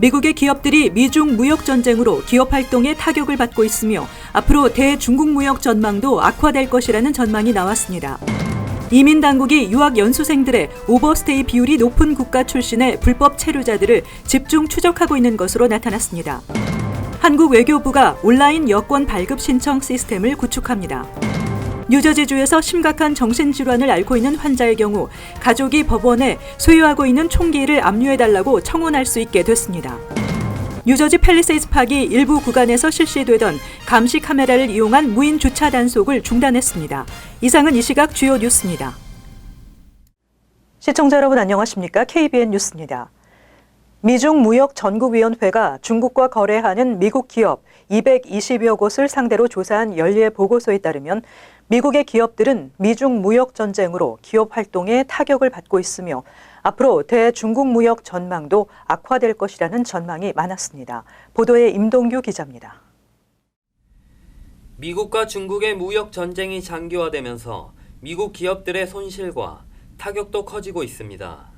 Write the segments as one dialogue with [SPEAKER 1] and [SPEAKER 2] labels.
[SPEAKER 1] 미국의 기업들이 미중 무역 전쟁으로 기업 활동에 타격을 받고 있으며 앞으로 대중국 무역 전망도 악화될 것이라는 전망이 나왔습니다. 이민 당국이 유학 연수생들의 오버스테이 비율이 높은 국가 출신의 불법 체류자들을 집중 추적하고 있는 것으로 나타났습니다. 한국 외교부가 온라인 여권 발급 신청 시스템을 구축합니다. 뉴저지주에서 심각한 정신질환을 앓고 있는 환자의 경우 가족이 법원에 소유하고 있는 총기를 압류해달라고 청원할 수 있게 됐습니다. 뉴저지 팰리세이드 파기 일부 구간에서 실시되던 감시 카메라를 이용한 무인 주차 단속을 중단했습니다. 이상은 이 시각 주요 뉴스입니다. 시청자 여러분 안녕하십니까? KBN 뉴스입니다. 미중 무역 전국위원회가 중국과 거래하는 미국 기업 220여 곳을 상대로 조사한 연례 보고서에 따르면 미국의 기업들은 미중 무역 전쟁으로 기업 활동에 타격을 받고 있으며 앞으로 대중국 무역 전망도 악화될 것이라는 전망이 많았습니다. 보도에 임동규 기자입니다.
[SPEAKER 2] 미국과 중국의 무역 전쟁이 장기화되면서 미국 기업들의 손실과 타격도 커지고 있습니다.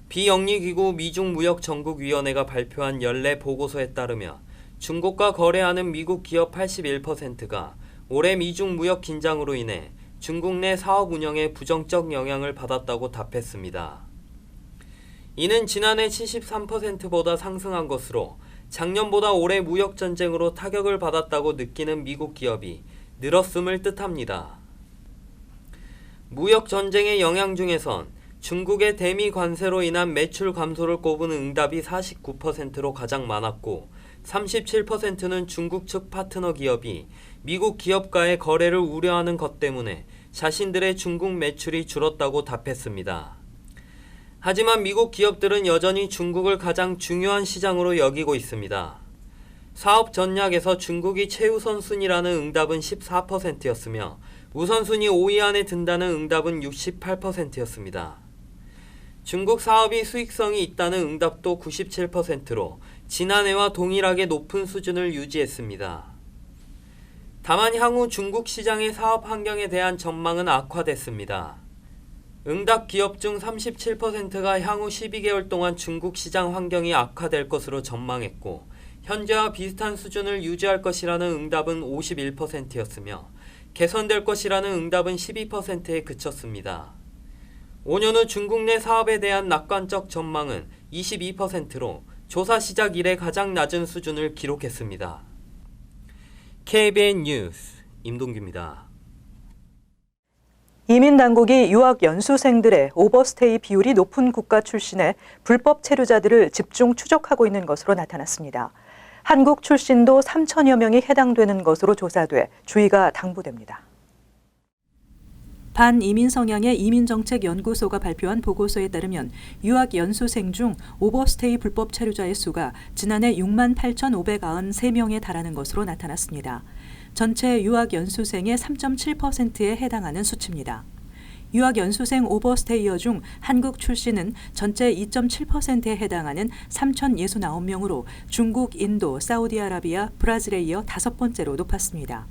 [SPEAKER 2] 비영리기구 미중무역전국위원회가 발표한 연례 보고서에 따르면 중국과 거래하는 미국 기업 81%가 올해 미중 무역 긴장으로 인해 중국 내 사업 운영에 부정적 영향을 받았다고 답했습니다. 이는 지난해 73%보다 상승한 것으로 작년보다 올해 무역 전쟁으로 타격을 받았다고 느끼는 미국 기업이 늘었음을 뜻합니다. 무역 전쟁의 영향 중에선 중국의 대미 관세로 인한 매출 감소를 꼽은 응답이 49%로 가장 많았고 37%는 중국 측 파트너 기업이 미국 기업과의 거래를 우려하는 것 때문에 자신들의 중국 매출이 줄었다고 답했습니다. 하지만 미국 기업들은 여전히 중국을 가장 중요한 시장으로 여기고 있습니다. 사업 전략에서 중국이 최우선순위라는 응답은 14%였으며 우선순위 5위 안에 든다는 응답은 68%였습니다. 중국 사업이 수익성이 있다는 응답도 97%로 지난해와 동일하게 높은 수준을 유지했습니다. 다만 향후 중국 시장의 사업 환경에 대한 전망은 악화됐습니다. 응답 기업 중 37%가 향후 12개월 동안 중국 시장 환경이 악화될 것으로 전망했고 현재와 비슷한 수준을 유지할 것이라는 응답은 51%였으며 개선될 것이라는 응답은 12%에 그쳤습니다. 5년 후 중국 내 사업에 대한 낙관적 전망은 22%로 조사 시작 이래 가장 낮은 수준을 기록했습니다. KBN 뉴스 임동규입니다.
[SPEAKER 1] 이민 당국이 유학 연수생들의 오버스테이 비율이 높은 국가 출신의 불법 체류자들을 집중 추적하고 있는 것으로 나타났습니다. 한국 출신도 3천여 명이 해당되는 것으로 조사돼 주의가 당부됩니다. 반이민 성향의 이민정책연구소가 발표한 보고서에 따르면 유학 연수생 중 오버스테이 불법 체류자의 수가 지난해 68,593명에 달하는 것으로 나타났습니다. 전체 유학 연수생의 3.7%에 해당하는 수치입니다. 유학 연수생 오버스테이어 중 한국 출신은 전체 2.7%에 해당하는 3,069명으로 중국, 인도, 사우디아라비아, 브라질에 이어 5번째로 높았습니다.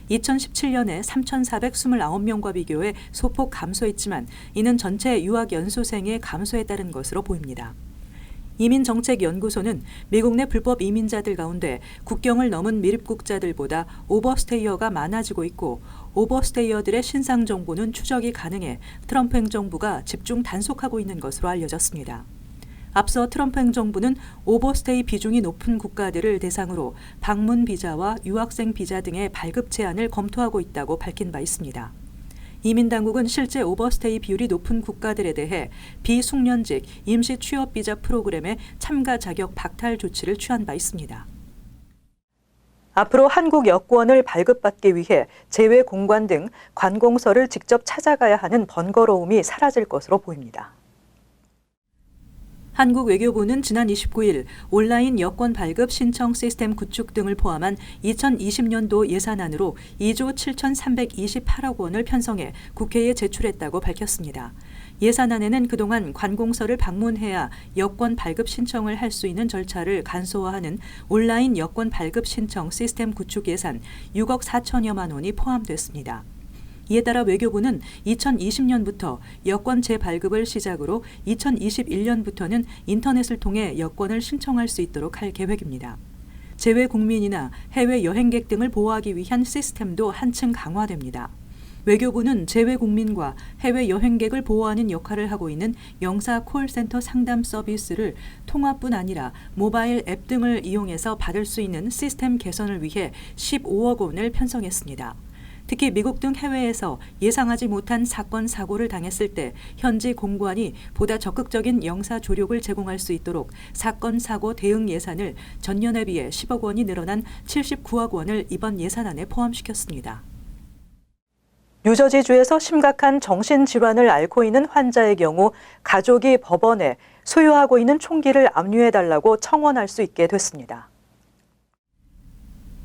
[SPEAKER 1] 2017년에 3,429명과 비교해 소폭 감소했지만 이는 전체 유학 연수생의 감소에 따른 것으로 보입니다. 이민정책연구소는 미국 내 불법 이민자들 가운데 국경을 넘은 미입국자들보다 오버스테이어가 많아지고 있고 오버스테이어들의 신상 정보는 추적이 가능해 트럼프 행정부가 집중 단속하고 있는 것으로 알려졌습니다. 앞서 트럼프 행정부는 오버스테이 비중이 높은 국가들을 대상으로 방문 비자와 유학생 비자 등의 발급 제한을 검토하고 있다고 밝힌 바 있습니다. 이민당국은 실제 오버스테이 비율이 높은 국가들에 대해 비숙련직 임시 취업 비자 프로그램의 참가 자격 박탈 조치를 취한 바 있습니다. 앞으로 한국 여권을 발급받기 위해 제외 공관 등 관공서를 직접 찾아가야 하는 번거로움이 사라질 것으로 보입니다. 한국 외교부는 지난 29일 온라인 여권 발급 신청 시스템 구축 등을 포함한 2020년도 예산안으로 2조 7,328억 원을 편성해 국회에 제출했다고 밝혔습니다. 예산안에는 그동안 관공서를 방문해야 여권 발급 신청을 할 수 있는 절차를 간소화하는 온라인 여권 발급 신청 시스템 구축 예산 6억 4천여만 원이 포함됐습니다. 이에 따라 외교부는 2020년부터 여권 재발급을 시작으로 2021년부터는 인터넷을 통해 여권을 신청할 수 있도록 할 계획입니다. 재외 국민이나 해외 여행객 등을 보호하기 위한 시스템도 한층 강화됩니다. 외교부는 재외 국민과 해외 여행객을 보호하는 역할을 하고 있는 영사 콜센터 상담 서비스를 통화뿐 아니라 모바일 앱 등을 이용해서 받을 수 있는 시스템 개선을 위해 15억 원을 편성했습니다. 특히 미국 등 해외에서 예상하지 못한 사건, 사고를 당했을 때 현지 공관이 보다 적극적인 영사 조력을 제공할 수 있도록 사건, 사고 대응 예산을 전년에 비해 10억 원이 늘어난 79억 원을 이번 예산안에 포함시켰습니다. 뉴저지주에서 심각한 정신질환을 앓고 있는 환자의 경우 가족이 법원에 소유하고 있는 총기를 압류해달라고 청원할 수 있게 됐습니다.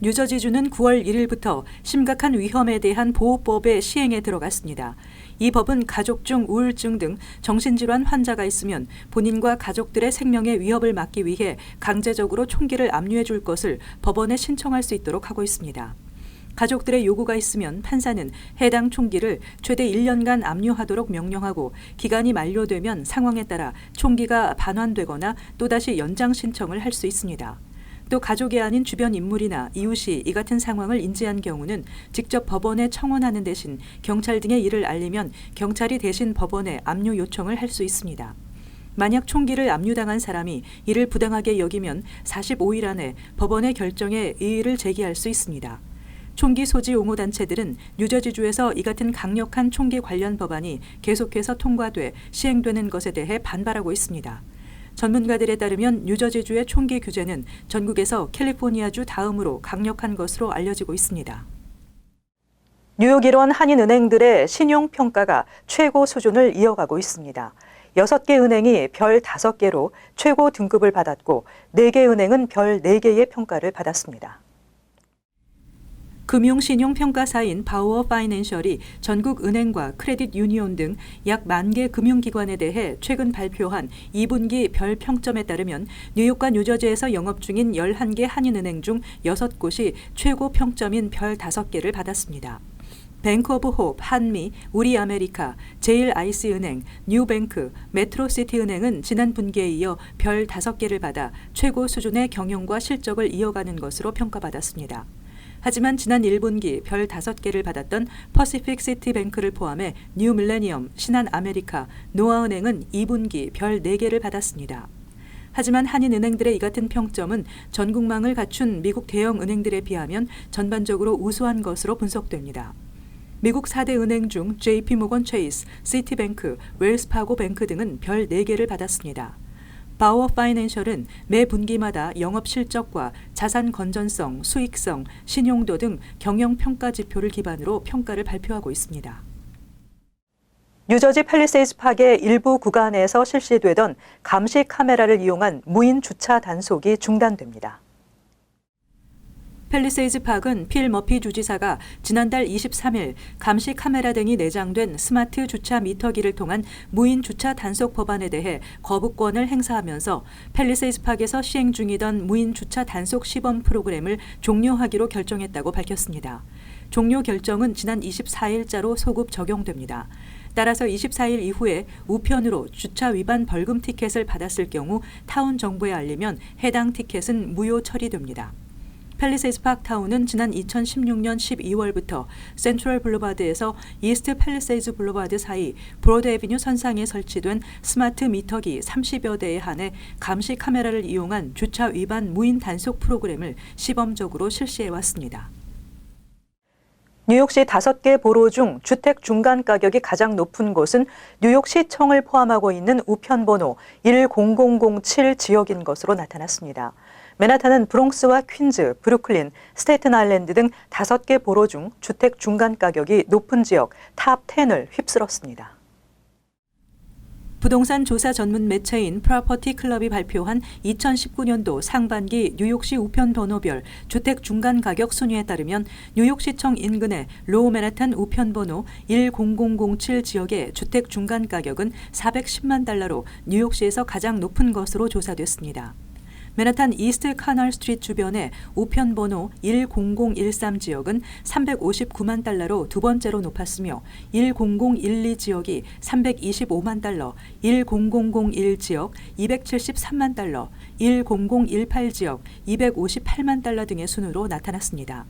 [SPEAKER 1] 뉴저지주는 9월 1일부터 심각한 위험에 대한 보호법의 시행에 들어갔습니다. 이 법은 가족 중 우울증 등 정신질환 환자가 있으면 본인과 가족들의 생명에 위협을 막기 위해 강제적으로 총기를 압류해 줄 것을 법원에 신청할 수 있도록 하고 있습니다. 가족들의 요구가 있으면 판사는 해당 총기를 최대 1년간 압류하도록 명령하고 기간이 만료되면 상황에 따라 총기가 반환되거나 또다시 연장 신청을 할 수 있습니다. 또 가족이 아닌 주변 인물이나 이웃이 이 같은 상황을 인지한 경우는 직접 법원에 청원하는 대신 경찰 등의 이를 알리면 경찰이 대신 법원에 압류 요청을 할 수 있습니다. 만약 총기를 압류당한 사람이 이를 부당하게 여기면 45일 안에 법원의 결정에 이의를 제기할 수 있습니다. 총기 소지 옹호 단체들은 뉴저지주에서 이 같은 강력한 총기 관련 법안이 계속해서 통과돼 시행되는 것에 대해 반발하고 있습니다. 전문가들에 따르면 뉴저지주의 총기 규제는 전국에서 캘리포니아주 다음으로 강력한 것으로 알려지고 있습니다. 뉴욕 일원 한인은행들의 신용평가가 최고 수준을 이어가고 있습니다. 6개 은행이 별 5개로 최고 등급을 받았고 4개 은행은 별 4개의 평가를 받았습니다. 금융신용평가사인 바우어 파이낸셜이 전국 은행과 크레딧 유니온 등 약 10,000개 금융기관에 대해 최근 발표한 2분기 별 평점에 따르면 뉴욕과 뉴저지에서 영업 중인 11개 한인은행 중 6곳이 최고 평점인 별 5개를 받았습니다. 뱅크 오브 홉, 한미, 우리아메리카, 제일아이스은행, 뉴뱅크, 메트로시티은행은 지난 분기에 이어 별 5개를 받아 최고 수준의 경영과 실적을 이어가는 것으로 평가받았습니다. 하지만 지난 1분기 별 5개를 받았던 퍼시픽 시티뱅크를 포함해 뉴밀레니엄, 신한아메리카, 노아은행은 2분기 별 4개를 받았습니다. 하지만 한인은행들의 이 같은 평점은 전국망을 갖춘 미국 대형 은행들에 비하면 전반적으로 우수한 것으로 분석됩니다. 미국 4대 은행 중 JP모건 체이스, 시티뱅크, 웰스파고 뱅크 등은 별 4개를 받았습니다. 바우어 파이낸셜은 매 분기마다 영업 실적과 자산 건전성, 수익성, 신용도 등 경영 평가 지표를 기반으로 평가를 발표하고 있습니다. 뉴저지 팰리세이드 파크의 일부 구간에서 실시되던 감시 카메라를 이용한 무인 주차 단속이 중단됩니다. 팰리세이드 파크는 필 머피 주지사가 지난달 23일 감시 카메라 등이 내장된 스마트 주차 미터기를 통한 무인 주차 단속 법안에 대해 거부권을 행사하면서 팰리세이드 파크에서 시행 중이던 무인 주차 단속 시범 프로그램을 종료하기로 결정했다고 밝혔습니다. 종료 결정은 지난 24일자로 소급 적용됩니다. 따라서 24일 이후에 우편으로 주차 위반 벌금 티켓을 받았을 경우 타운 정부에 알리면 해당 티켓은 무효 처리됩니다. 팰리세이드 파크 타운은 지난 2016년 12월부터 센트럴 블루바드에서 이스트 팰리세이드 블루바드 사이 브로드 애비뉴 선상에 설치된 스마트 미터기 30여 대에 한해 감시 카메라를 이용한 주차 위반 무인 단속 프로그램을 시범적으로 실시해 왔습니다. 뉴욕시 5개 보로 중 주택 중간 가격이 가장 높은 곳은 뉴욕시청을 포함하고 있는 우편번호 10007 지역인 것으로 나타났습니다. 맨하탄은 브롱스와 퀸즈, 브루클린, 스테이튼 아일랜드 등 5개 보로 중 주택 중간 가격이 높은 지역 탑 10을 휩쓸었습니다. 부동산 조사 전문 매체인 프로퍼티 클럽이 발표한 2019년도 상반기 뉴욕시 우편 번호별 주택 중간 가격 순위에 따르면 뉴욕시청 인근의 로우 맨하탄 우편 번호 10007 지역의 주택 중간 가격은 $410만 뉴욕시에서 가장 높은 것으로 조사됐습니다. 맨하탄 이스트 카널 스트리트 주변의 우편 번호 10013 지역은 359만 달러로 두 번째로 높았으며 10012 지역이 325만 달러, 10001 지역 273만 달러, 10018 지역 258만 달러 등의 순으로 나타났습니다.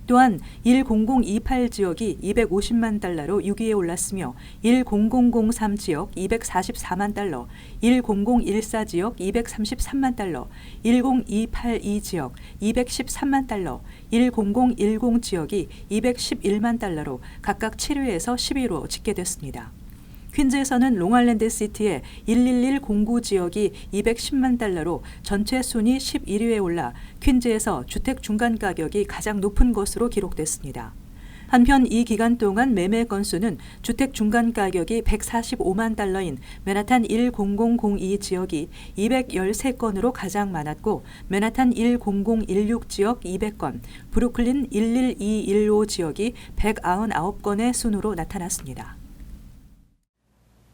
[SPEAKER 1] 또한 10028 지역이 250만 달러로 6위에 올랐으며 10003 지역 244만 달러, 10014 지역 233만 달러, 10282 지역 213만 달러, 10010 지역이 211만 달러로 각각 7위에서 10위로 집계됐습니다. 퀸즈에서는 롱아일랜드 시티의 11109 지역이 210만 달러로 전체 순위 11위에 올라 퀸즈에서 주택 중간 가격이 가장 높은 것으로 기록됐습니다. 한편 이 기간 동안 매매 건수는 주택 중간 가격이 145만 달러인 맨하탄 10002 지역이 213건으로 가장 많았고 맨하탄 10016 지역 200건, 브루클린 11215 지역이 199건의 순으로 나타났습니다.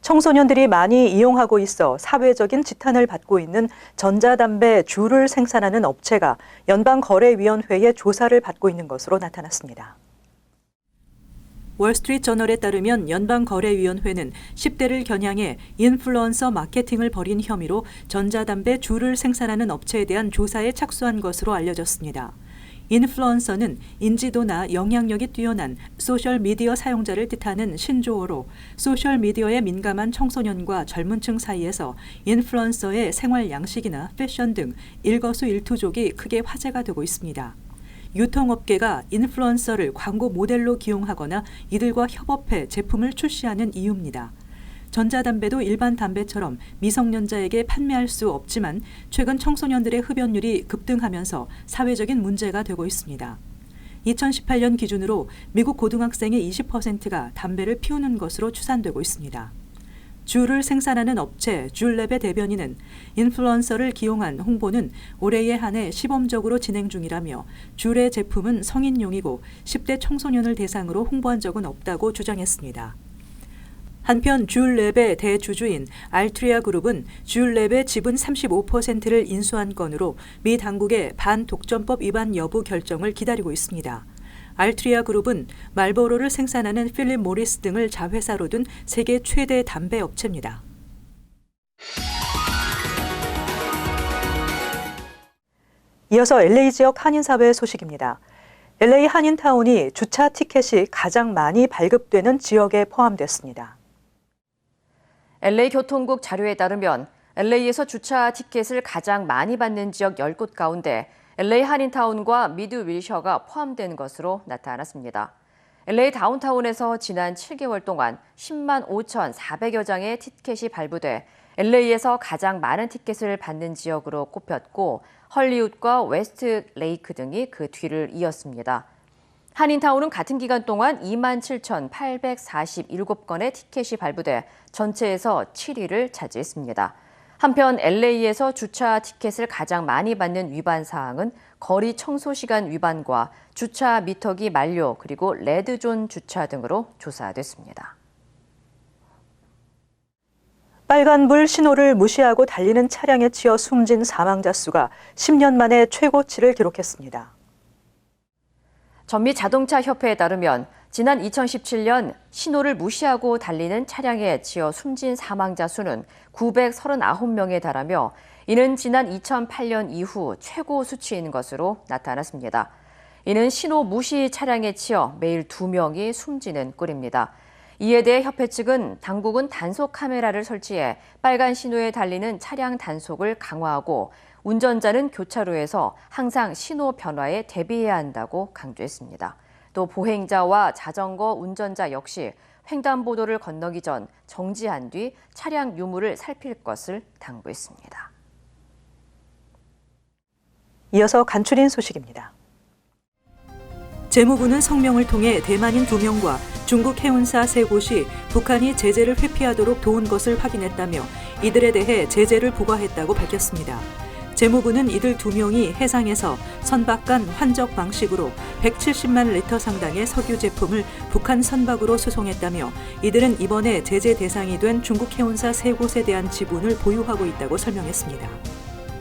[SPEAKER 1] 청소년들이 많이 이용하고 있어 사회적인 지탄을 받고 있는 전자담배 주를 생산하는 업체가 연방거래위원회의 조사를 받고 있는 것으로 나타났습니다. 월스트리트 저널에 따르면 연방거래위원회는 10대를 겨냥해 인플루언서 마케팅을 벌인 혐의로 전자담배 주를 생산하는 업체에 대한 조사에 착수한 것으로 알려졌습니다. 인플루언서는 인지도나 영향력이 뛰어난 소셜미디어 사용자를 뜻하는 신조어로 소셜미디어에 민감한 청소년과 젊은 층 사이에서 인플루언서의 생활 양식이나 패션 등 일거수일투족이 크게 화제가 되고 있습니다. 유통업계가 인플루언서를 광고 모델로 기용하거나 이들과 협업해 제품을 출시하는 이유입니다. 전자담배도 일반 담배처럼 미성년자에게 판매할 수 없지만 최근 청소년들의 흡연율이 급등하면서 사회적인 문제가 되고 있습니다. 2018년 기준으로 미국 고등학생의 20%가 담배를 피우는 것으로 추산되고 있습니다. 주를 생산하는 업체 줄랩의 대변인은 인플루언서를 기용한 홍보는 올해에 한해 시범적으로 진행 중이라며 줄의 제품은 성인용이고 10대 청소년을 대상으로 홍보한 적은 없다고 주장했습니다. 한편 줄랩의 대주주인 알트리아 그룹은 줄랩의 지분 35%를 인수한 건으로 미 당국의 반독점법 위반 여부 결정을 기다리고 있습니다. 알트리아 그룹은 말보로를 생산하는 필립 모리스 등을 자회사로 둔 세계 최대 담배 업체입니다. 이어서 LA 지역 한인사회 소식입니다. LA 한인타운이 주차 티켓이 가장 많이 발급되는 지역에 포함됐습니다.
[SPEAKER 3] LA 교통국 자료에 따르면 LA에서 주차 티켓을 가장 많이 받는 지역 10곳 가운데 LA 한인타운과 미드 윌셔가 포함된 것으로 나타났습니다. LA 다운타운에서 지난 7개월 동안 10만 5,400여 장의 티켓이 발부돼 LA에서 가장 많은 티켓을 받는 지역으로 꼽혔고 헐리우드과 웨스트 레이크 등이 그 뒤를 이었습니다. 한인타운은 같은 기간 동안 27,847건의 티켓이 발부돼 전체에서 7위를 차지했습니다. 한편 LA에서 주차 티켓을 가장 많이 받는 위반 사항은 거리 청소 시간 위반과 주차 미터기 만료 그리고 레드존 주차 등으로 조사됐습니다.
[SPEAKER 1] 빨간불 신호를 무시하고 달리는 차량에 치여 숨진 사망자 수가 10년 만에 최고치를 기록했습니다.
[SPEAKER 3] 전미자동차협회에 따르면 지난 2017년 신호를 무시하고 달리는 차량에 치여 숨진 사망자 수는 939명에 달하며 이는 지난 2008년 이후 최고 수치인 것으로 나타났습니다. 이는 신호 무시 차량에 치여 매일 2명이 숨지는 꼴입니다. 이에 대해 협회 측은 당국은 단속 카메라를 설치해 빨간 신호에 달리는 차량 단속을 강화하고 운전자는 교차로에서 항상 신호 변화에 대비해야 한다고 강조했습니다. 또 보행자와 자전거 운전자 역시 횡단보도를 건너기 전 정지한 뒤 차량 유무를 살필 것을 당부했습니다.
[SPEAKER 1] 이어서 간추린 소식입니다. 재무부는 성명을 통해 대만인 2명과 중국 해운사 3곳이 북한이 제재를 회피하도록 도운 것을 확인했다며 이들에 대해 제재를 부과했다고 밝혔습니다. 재무부는 이들 2명이 해상에서 선박 간 환적 방식으로 170만 리터 상당의 석유 제품을 북한 선박으로 수송했다며 이들은 이번에 제재 대상이 된 중국 해운사 3곳에 대한 지분을 보유하고 있다고 설명했습니다.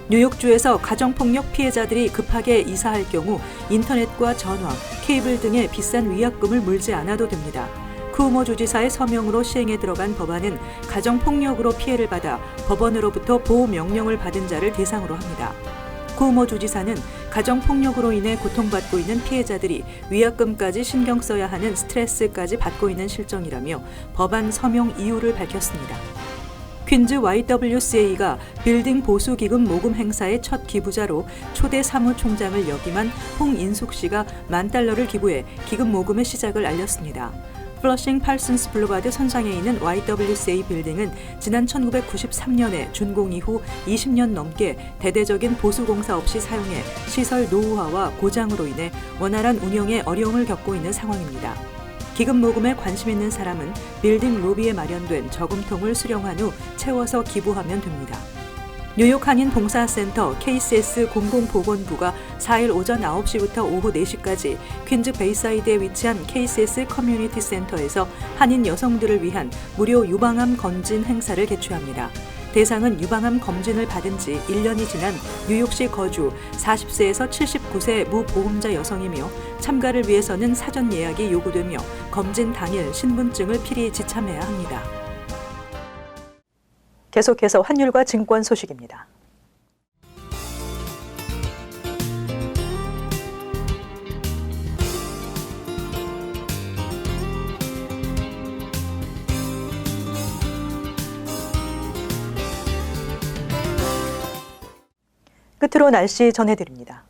[SPEAKER 1] 뉴욕주에서 가정폭력 피해자들이 급하게 이사할 경우 인터넷과 전화, 케이블 등의 비싼 위약금을 물지 않아도 됩니다. 쿠오모 주지사의 서명으로 시행에 들어간 법안은 가정폭력으로 피해를 받아 법원으로부터 보호 명령을 받은 자를 대상으로 합니다. 쿠오모 주지사는 가정폭력으로 인해 고통받고 있는 피해자들이 위약금까지 신경 써야 하는 스트레스까지 받고 있는 실정이라며 법안 서명 이유를 밝혔습니다. 퀸즈 YWCA가 빌딩 보수 기금 모금 행사의 첫 기부자로 초대 사무총장을 역임한 홍인숙 씨가 $10,000를 기부해 기금 모금의 시작을 알렸습니다. 플러싱 팔슨스 블루바드 선상에 있는 YWCA 빌딩은 지난 1993년에 준공 이후 20년 넘게 대대적인 보수 공사 없이 사용해 시설 노후화와 고장으로 인해 원활한 운영에 어려움을 겪고 있는 상황입니다. 기금 모금에 관심 있는 사람은 빌딩 로비에 마련된 저금통을 수령한 후 채워서 기부하면 됩니다. 뉴욕 한인 봉사센터 KCS 공공보건부가 4일 오전 9시부터 오후 4시까지 퀸즈 베이사이드에 위치한 KCS 커뮤니티 센터에서 한인 여성들을 위한 무료 유방암 검진 행사를 개최합니다. 대상은 유방암 검진을 받은 지 1년이 지난 뉴욕시 거주 40세에서 79세 무보험자 여성이며 참가를 위해서는 사전 예약이 요구되며 검진 당일 신분증을 필히 지참해야 합니다. 계속해서 환율과 증권 소식입니다. 끝으로 날씨 전해드립니다.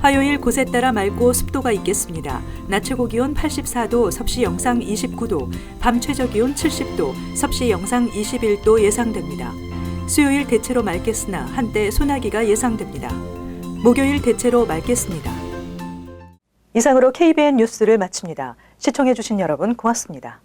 [SPEAKER 1] 화요일 곳에 따라 맑고 습도가 있겠습니다. 낮 최고 기온 84도, 섭씨 영상 29도, 밤 최저 기온 70도, 섭씨 영상 21도 예상됩니다. 수요일 대체로 맑겠으나 한때 소나기가 예상됩니다. 목요일 대체로 맑겠습니다. 이상으로 KBN 뉴스를 마칩니다. 시청해주신 여러분 고맙습니다.